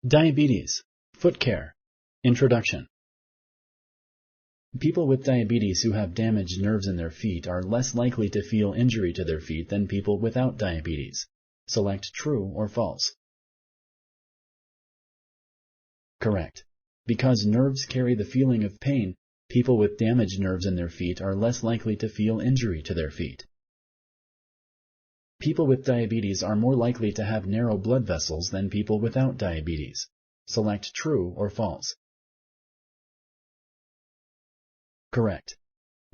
Diabetes, foot care. Introduction. People with diabetes who have damaged nerves in their feet are less likely to feel injury to their feet than people without diabetes. Select true or false. Correct. Because nerves carry the feeling of pain, people with damaged nerves in their feet are less likely to feel injury to their feet. People with diabetes are more likely to have narrow blood vessels than people without diabetes. Select true or false. Correct.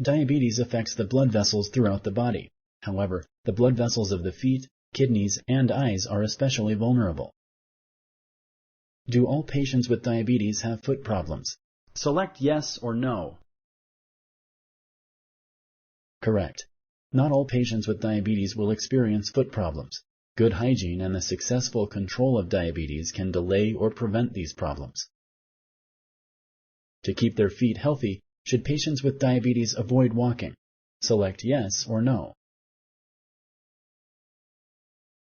Diabetes affects the blood vessels throughout the body. However, the blood vessels of the feet, kidneys, and eyes are especially vulnerable. Do all patients with diabetes have foot problems? Select yes or no. Correct. Not all patients with diabetes will experience foot problems. Good hygiene and the successful control of diabetes can delay or prevent these problems. To keep their feet healthy, should patients with diabetes avoid walking? Select yes or no.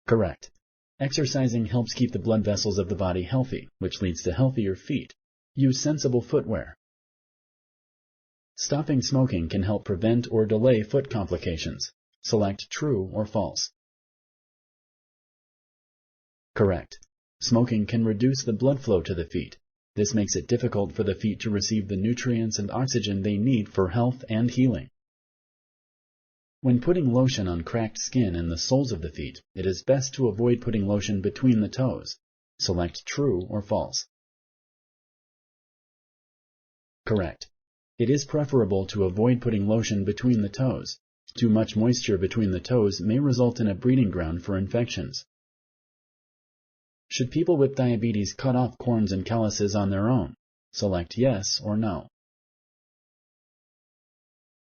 Correct. Exercising helps keep the blood vessels of the body healthy, which leads to healthier feet. Use sensible footwear. Stopping smoking can help prevent or delay foot complications. Select true or false. Correct. Smoking can reduce the blood flow to the feet. This makes it difficult for the feet to receive the nutrients and oxygen they need for health and healing. When putting lotion on cracked skin and the soles of the feet, it is best to avoid putting lotion between the toes. Select true or false. Correct. It is preferable to avoid putting lotion between the toes. Too much moisture between the toes may result in a breeding ground for infections. Should people with diabetes cut off corns and calluses on their own? Select yes or no.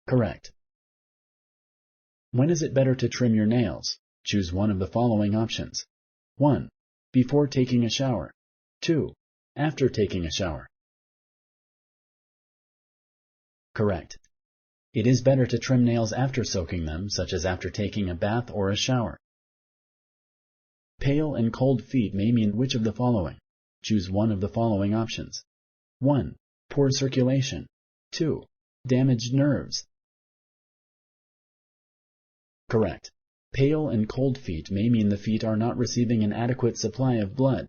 Correct. When is it better to trim your nails? Choose one of the following options. 1. Before taking a shower. 2. After taking a shower. Correct. It is better to trim nails after soaking them, such as after taking a bath or a shower. Pale and cold feet may mean which of the following? Choose one of the following options. 1. Poor circulation. 2. Damaged nerves. Correct. Pale and cold feet may mean the feet are not receiving an adequate supply of blood.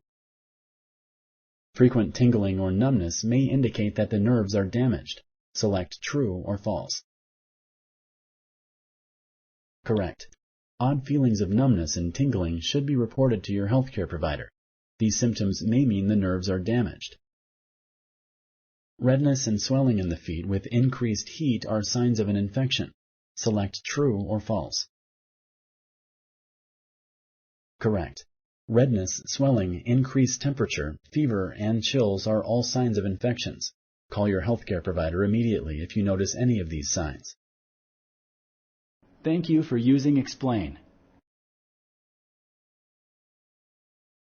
Frequent tingling or numbness may indicate that the nerves are damaged. Select true or false. Correct. Odd feelings of numbness and tingling should be reported to your healthcare provider. These symptoms may mean the nerves are damaged. Redness and swelling in the feet with increased heat are signs of an infection. Select true or false. Correct. Redness, swelling, increased temperature, fever, and chills are all signs of infections. Call your healthcare provider immediately if you notice any of these signs. Thank you for using Explain.